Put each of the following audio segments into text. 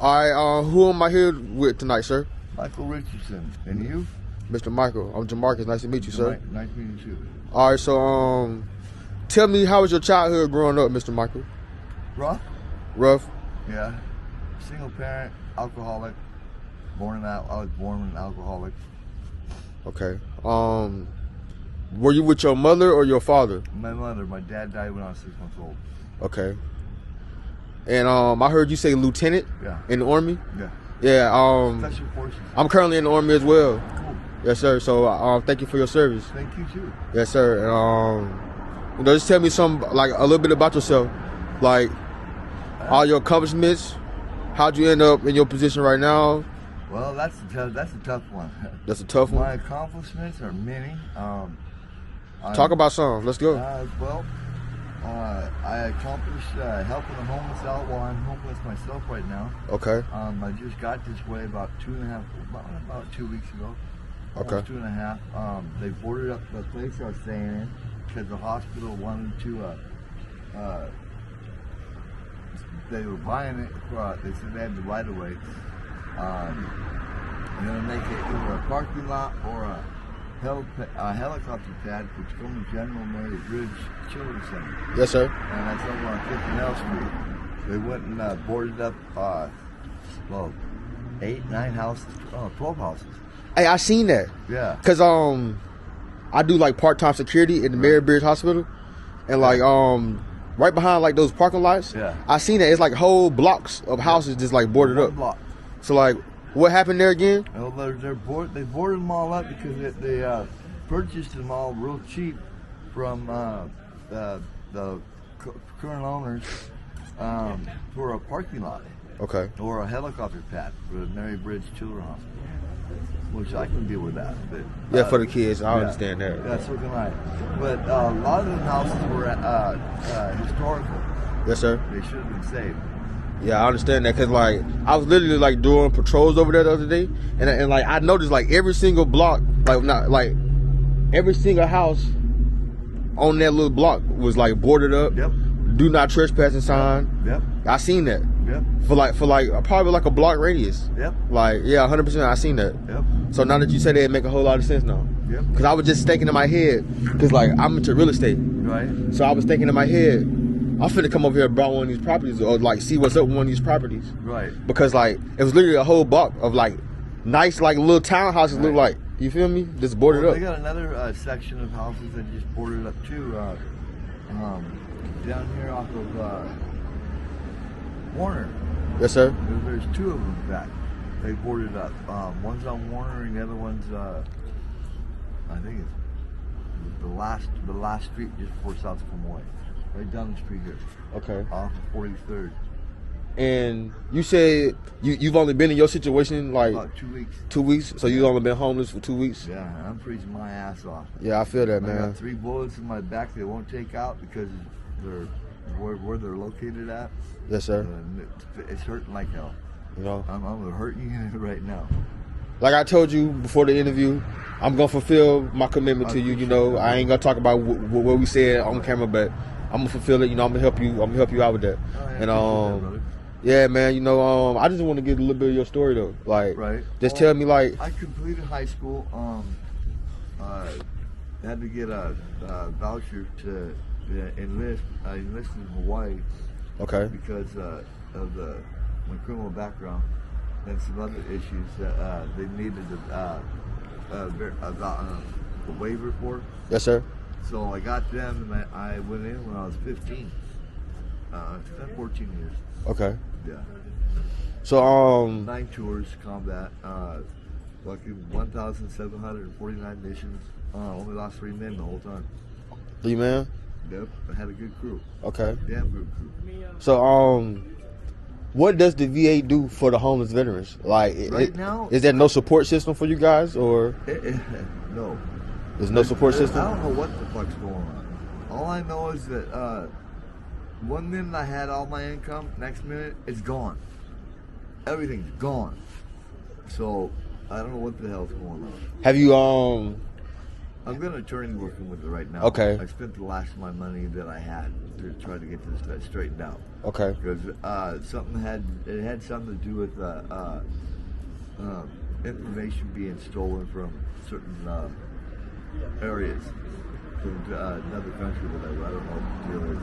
All right, who am I here with tonight, sir? Michael Richardson. And you? Mr. Michael. I'm Jamarcus. Nice to meet you, sir. Nice meeting you too. All right, so tell me, how was your childhood growing up, Mr. Michael? Rough? Rough? Yeah. Single parent, alcoholic. I was born an alcoholic. Okay. Were you with your mother or your father? My mother. My dad died when I was 6 months old. Okay. And I heard you say lieutenant. Yeah. In the Army. Yeah. Yeah. Special Forces. I'm currently in the Army as well. Cool. Yes, sir. So thank you for your service. Thank you too. Yes, sir. And just tell me a little bit about yourself, like all your accomplishments. How'd you end up in your position right now? Well, that's a tough one. That's a tough one. My accomplishments are many. Talk about some. Let's go. I accomplished helping the homeless out while I'm homeless myself right now. Okay. I just got this way about 2 weeks ago. Okay. Almost 2.5. They boarded up the place I was staying in because the hospital wanted to. They were buying it. They said they had the right of way. They're gonna make it either a parking lot or a helicopter pad, which comes from General Mary Bridge Children's Center. Yes, sir. And that's over on 50 Street. They went and boarded up, 8, 9 houses, 12 houses. Hey, I seen that. Yeah. Cause I do like part-time security in the Mary Bridge Hospital, and right behind like those parking lots. Yeah. I seen that. It's like whole blocks of houses just like boarded up. Block. So like, what happened there again? Well, they boarded them all up because they purchased them all real cheap from the current owners for a parking lot. Okay. Or a helicopter pad for the Mary Bridge Children's Hospital, which I can deal with that. But, yeah, for the kids, I understand that. Yeah, so can I. But a lot of the houses were historical. Yes, sir. They should have been saved. Yeah, I understand that, cause like I was literally like doing patrols over there the other day, and like I noticed like every single block, every single house on that little block was like boarded up. Yep. Do not trespassing sign. Yep. I seen that. Yep. For probably like a block radius. Yep. Like, yeah, 100%. I seen that. Yep. So now that you said it make a whole lot of sense now. Yep. Cause I was just thinking in my head, cause like I'm into real estate. Right. So I was thinking in my head, I'm finna come over here and buy one of these properties or like see what's up with one of these properties. Right. Because like it was literally a whole block of like nice like little townhouses. Right. Look like, you feel me? Just boarded up. They got another section of houses that just boarded up too. Down here off of Warner. Yes, sir. There's 2 of them back. They boarded up. One's on Warner, and the other one's I think it's the last street just before South Pomoy, right down the street here. Okay. Off of 43rd. And you said you've only been in your situation like About 2 weeks. 2 weeks. So you've only been homeless for 2 weeks. Yeah, I'm freezing my ass off. Yeah, I feel that, I man. got 3 bullets in my back they won't take out because they're where they're located at. Yes, sir. It's hurting like hell. You know, I'm hurting you right now. like I told you before the interview, I'm gonna fulfill my commitment to you. You know, I ain't gonna talk about what we said on camera, but I'm gonna fulfill it. You know, I'm gonna help you. I'm gonna help you out with that. And yeah, man. You know, I just want to get a little bit of your story though. Like, just tell me like. I completed high school. Had to get a voucher to enlist. I enlisted in Hawaii. Okay. Because of my criminal background and some other issues that they needed a waiver for. Yes, sir. So I got them, and I went in when I was 15. Spent 14 years. Okay. Yeah. So 9 tours, combat, lucky 1,749 missions. Only lost 3 men the whole time. 3 men? Yep. I had a good crew. Okay. Damn good crew. So what does the VA do for the homeless veterans? Like, Now, is there no support system for you guys, or no? There's no support system. I don't know what the fuck's going on. All I know is that one minute I had all my income, next minute it's gone. Everything's gone. So I don't know what the hell's going on. Have you I've got an attorney working with it right now. Okay. I spent the last of my money that I had to try to get this straightened out. Okay. Because it had something to do with information being stolen from certain areas from another country that I don't know what the deal is,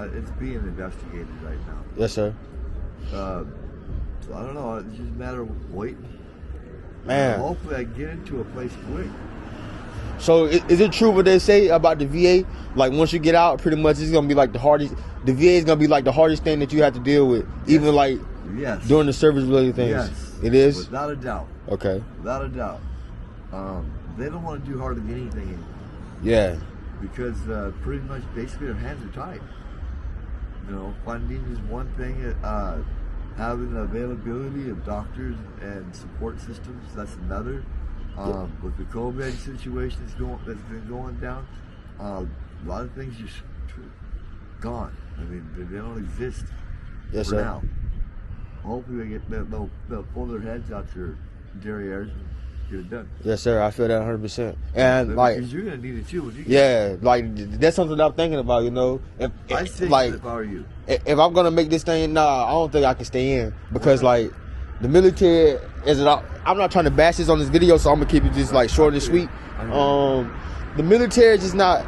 but it's being investigated right now. Yes, sir. So I don't know. It's just a matter of waiting. Man. Hopefully, I get into a place quick. So is it true what they say about the VA? Like once you get out, pretty much it's gonna be like the hardest. The VA is gonna be like the hardest thing that you have to deal with, even like Yes. during the service related things. Yes. It is. Without a doubt. Okay. Without a doubt. They don't want to do hardly anything anymore Yeah. because pretty much basically their hands are tied. You know, funding is one thing. Having the availability of doctors and support systems, that's another. With the COVID situation that's been going down, a lot of things just gone. I mean, they don't exist Yes, for sir. now. Hopefully, they'll pull their heads out their derrieres and get it done. Yes, sir. I feel that 100%. And like, because you're gonna need it too when you get yeah, like that's something that I'm thinking about. You know, I think like if I were you. if I'm gonna make this thing, I don't think I can stay in because like the military is. I'm not trying to bash this on this video, so I'm gonna keep it just like short and sweet. The military is just not.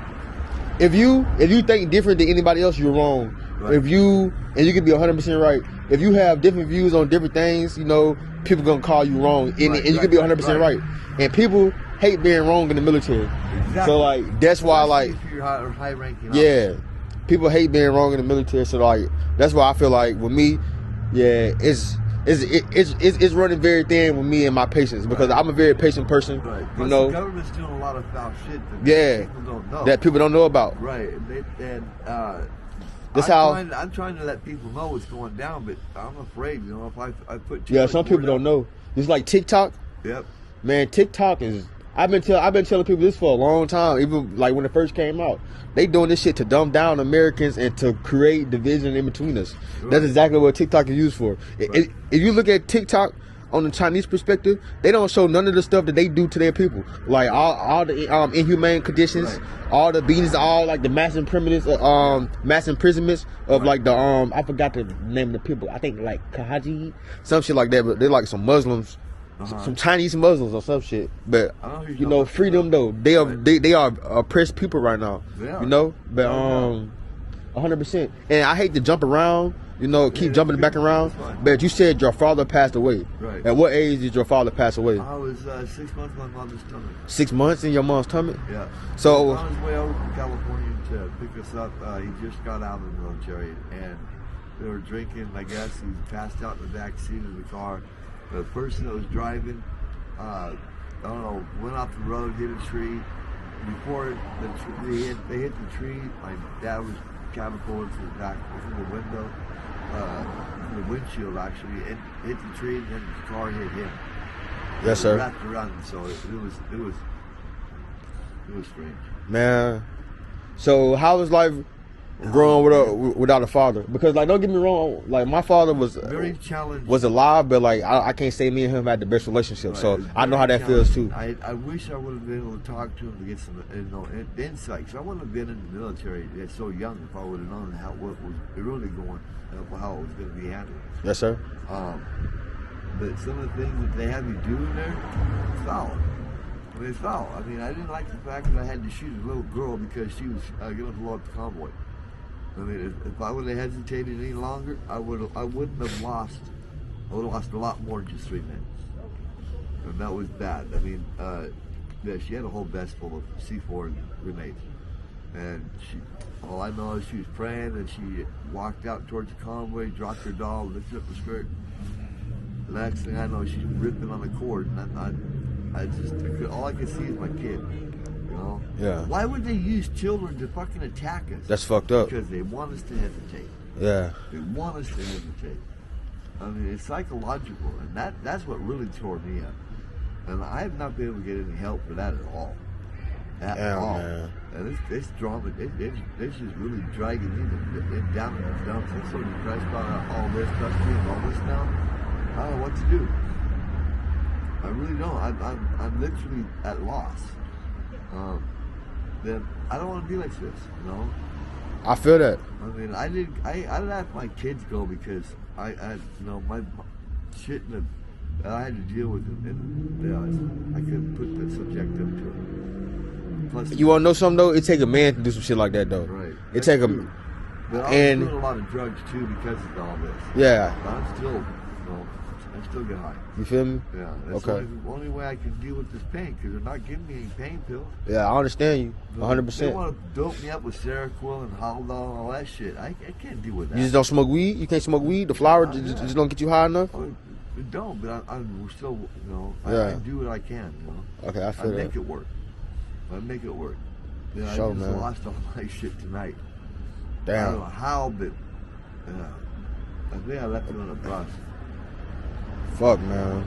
If you think different than anybody else, you're wrong. Right. And you can be 100% right. If you have different views on different things, you know, people gonna call you wrong, and you can be 100% right. And people hate being wrong in the military. Exactly. So like that's why like if you're high ranking. yeah, people hate being wrong in the military. So like that's why I feel like with me, yeah, it's running very thin with me and my patience because I'm a very patient person. Right. You Plus know, the government's doing a lot of foul shit yeah, people don't know. that people don't know about. Right. That's I'm trying to let people know what's going down, but I'm afraid, you know, if I put too Yeah, much some people word don't out- know. It's like TikTok. Yep. Man, TikTok is. I've been telling people this for a long time. Even like when it first came out, they doing this shit to dumb down Americans and to create division in between us. Right. That's exactly what TikTok is used for. Right. If you look at TikTok on the Chinese perspective, they don't show none of the stuff that they do to their people, like all the inhumane conditions, Right. all the beatings, all like the mass imprisonments, of like the I forgot the name of the people. I think like Kahaji, some shit like that. But they're like some Muslims. Some Chinese Muslims or some shit, but I know who you're you know, talking freedom about. though. They are Right. they are oppressed people right now. They are. You know, but No doubt. 100%. And I hate to jump around. You know, keep Yeah, jumping back around. that's fine. But you said your father passed away. Right. At what age did your father pass away? I was 6 months in my mother's stomach. 6 months in your mom's stomach. Yeah. So- He was on his way over from California to pick us up. He just got out of the military, and they were drinking. I guess he passed out in the back seat of the car. The person that was driving, I don't know, went off the road, hit a tree. Before they hit the tree, my dad was catapulted to the back from the window, from the windshield actually, and hit the tree, and then the car hit him. Yes, sir. Wrapped around him, so it was strange. Man. So how was life growing without a father? Because like, don't get me wrong, like my father was Very challenging. alive, but like I can't say me and him had the best relationship. So Right. I know how that feels too. I wish I would have been able to talk to him to get some insight. Cause I wouldn't have been in the military so young if I would have known what was really going, how it was going to be handled. Yes, sir. But some of the things that they have you do in there, it's foul. I mean, it's foul. I mean, I didn't like the fact that I had to shoot a little girl because she was going to blow up the convoy. I mean, if I would have hesitated any longer, I wouldn't have lost. I would have lost a lot more than just 3 minutes, and that was bad. I mean, yeah, she had a whole vest full of C4 grenades, and all I know is she was praying, and she walked out towards the convoy, dropped her doll, lifted up the skirt. The next thing I know, she's ripping on the cord, and all I could see is my kid. You know? Yeah. Why would they use children to fucking attack us? That's fucked up. Because they want us to hesitate. Yeah. They want us to hesitate. I mean, it's psychological, and that's what really tore me up. And I have not been able to get any help for that at all. At all. Man. And this drama, it's just really dragging me down in the dumps. I'm so depressed about all this stuff and all this now. I don't know what to do. I really don't. I'm literally at loss. then I don't want to be like this, you know. I feel that. I mean, I didn't have my kids go because I you know, my shit that I had to deal with, and I couldn't subject them to it. Plus, You want to know something though? It take a man to do some shit like that though. right? It take a But I and was doing a lot of drugs too because of all this. yeah. But I'm still, you know, I still get high. You feel me? Yeah, that's Okay. the only way I can deal with this pain because they're not giving me any pain pills. Yeah, I understand you. They 100%. want to dope me up with Seroquel and Haldol and all that shit. I can't deal with that. You just don't smoke weed? You can't smoke weed? The flower just don't get you high enough? Oh, it don't, but we're still, you know, Yeah. I do what I can, you know. Okay, I I feel make that. it work. I make it work. You know, Sure, I just man. lost all my shit tonight. I don't know Damn. how, but I think I left it on a bus. Fuck, man.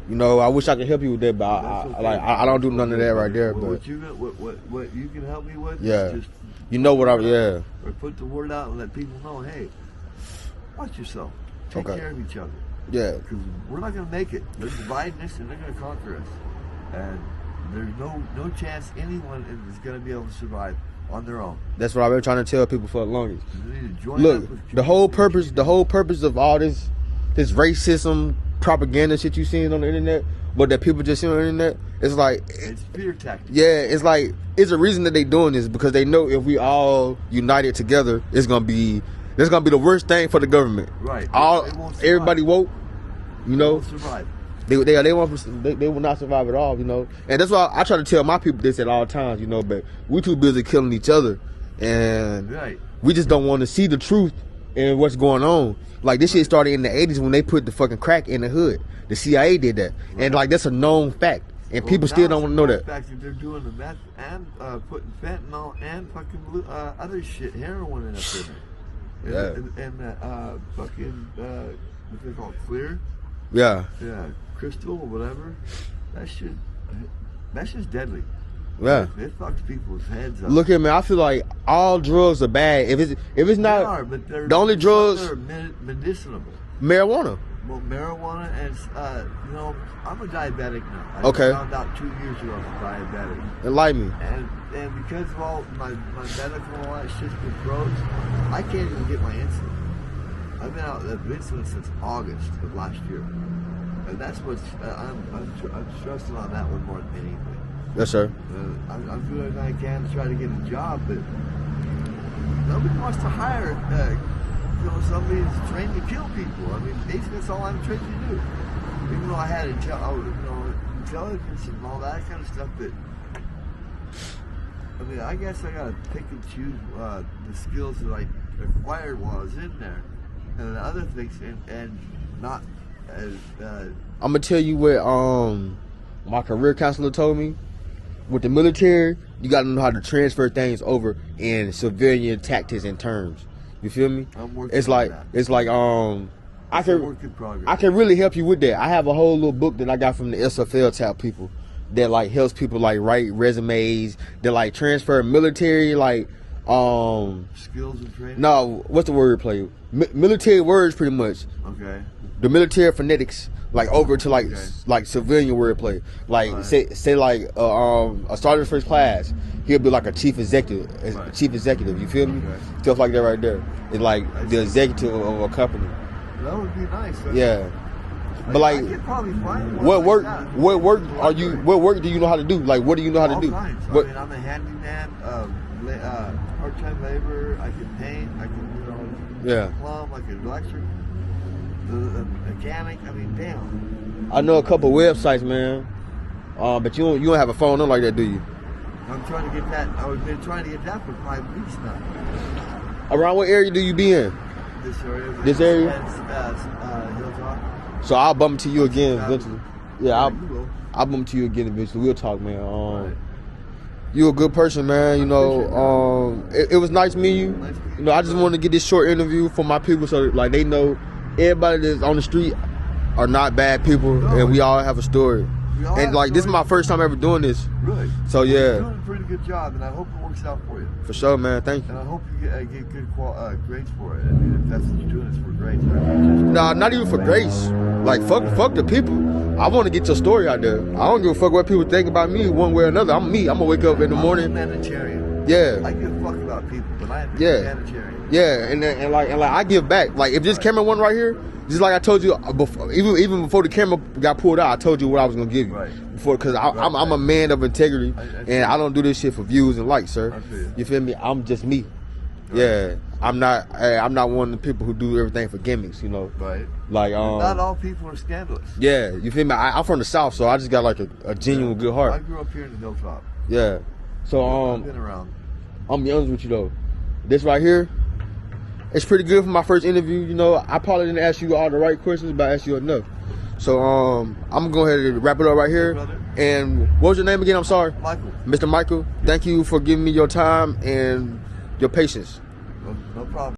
You know, I wish I could help you with that, but That's okay. I don't do none of that right there. What But you what you can help me with? Yeah. Is just you know what or put the word out and let people know, hey, watch yourself. Take Okay. care of each other. yeah. Because we're not going to make it. They're dividing us and they're going to conquer us. And there's no chance anyone is going to be able to survive on their own. That's what I've been trying to tell people for the longest. You need to join Look, up with the whole purpose of all this racism propaganda shit you seeing on the internet, but that people just see on the internet, it's like, It's fear tactics. yeah, it's like, it's a reason that they doing this because they know if we all united together, it's gonna be the worst thing for the government. Right. All They won't survive. everybody woke, you know. They'll survive. They will not survive at all, you know. And that's why I try to tell my people this at all times, you know. But we too busy killing each other, and Right. we just don't want to see the truth and what's going on. Like this shit started in the '80s when they put the fucking crack in the hood. The CIA did that, and like that's a known fact, and people still don't want to know that. In fact, they're doing the meth and putting fentanyl and fucking other shit, heroin in it. Yeah. And fucking what they call it, clear. Yeah, Yeah, crystal or whatever. That's just deadly. yeah. It fucks people's heads up. Look at me. I feel like all drugs are bad. If it's they not are, but they're the only drugs, they're medicinal. marijuana. Well, marijuana and you know, I'm a diabetic now. I Okay. found out 2 years ago I was diabetic, Enlighten me. and because of all my medical and all that shit's been froze, I can't even get my insulin. I've been out of insulin since August of last year, and that's what's I'm stressing on that one more than anything. Yes, sir. I'm doing everything I can to try to get a job, but nobody wants to hire you know, somebody that's trained to kill people. I mean, basically that's all I'm trained to do. Even though I had intelligence and all that kind of stuff, but I mean, I guess I gotta pick and choose the skills that I acquired while I was in there, and the other things, and not as I'm gonna tell you what my career counselor told me. With the military, you gotta know how to transfer things over in civilian tactics and terms. You feel me? I'm working It's on like that. it's like I It's a can work in progress. I can really help you with that. I have a whole little book that I got from the SFL type people that like helps people like write resumes, that like transfer military like skills and training. no, what's the word play? Military words pretty much. Okay. The military phonetics like over to like Okay. like civilian wordplay. Like Right. say like a sergeant first class, he'll be like a chief executive. Right. Chief executive, you feel me? Okay. Stuff like that right there. It's like I the see. executive of a company. That would be nice. Yeah. But like I could probably find one what like work that. what work are you what work do you know how to do? Like what do you know how to All do? kinds. What I mean, I'm a handyman, part-time labor. I can paint. I can, Yeah. plumb. I can electric. The mechanic. I mean, damn. I know a couple websites, man. But you don't have a phone like that, do you? I'm trying to get that. I've been trying to get that for 5 weeks now. Around what area do you be in? This area. This area? Hilltop. So I'll bump into you again eventually. Yeah, you will. I'll bump to you again eventually. We'll talk, man. Right. You're a good person, man. You know, it was nice meeting you. Nice meeting You know, I just you. want to get this short interview for my people so like they know everybody that's on the street are not bad people, No. and we all have a story. We all And have like this is my stories. first time ever doing this, Really. so yeah, You're doing a pretty good job, and I hope it works out for you. for sure, man. Thank And you. I hope you get good grades for it. I mean, if that's what you're doing, it's for grades. Right? Nah, not even for grace. Like fuck the people. I want to get your story out there. I don't give a fuck what people think about me one way or another. I'm me. I'm gonna wake up in the morning. I'm a humanitarian. Yeah. I give a fuck about people, but I am Yeah. humanitarian. Yeah, and like I give back. Like if this camera one right here, just like I told you before, even before the camera got pulled out, I told you what I was gonna give you. Right. Before, because I'm a man of integrity, and I don't do this shit for views and likes, sir. I feel you. You feel me? I'm just me. Yeah, I'm not one of the people who do everything for gimmicks. You know, Right. like Not all people are scandalous. Yeah, you feel me? I'm from the South, so I just got like a genuine good I heart. grew up here in the Hilltop. Yeah. So I've been around. I'm be honest with you though. This right here, it's pretty good for my first interview. You know, I probably didn't ask you all the right questions, but I asked you enough. So I'm gonna go ahead and wrap it up right here. Brother. And what was your name again? I'm sorry. Michael, Mr. Michael, thank you for giving me your time and your patience. no problem.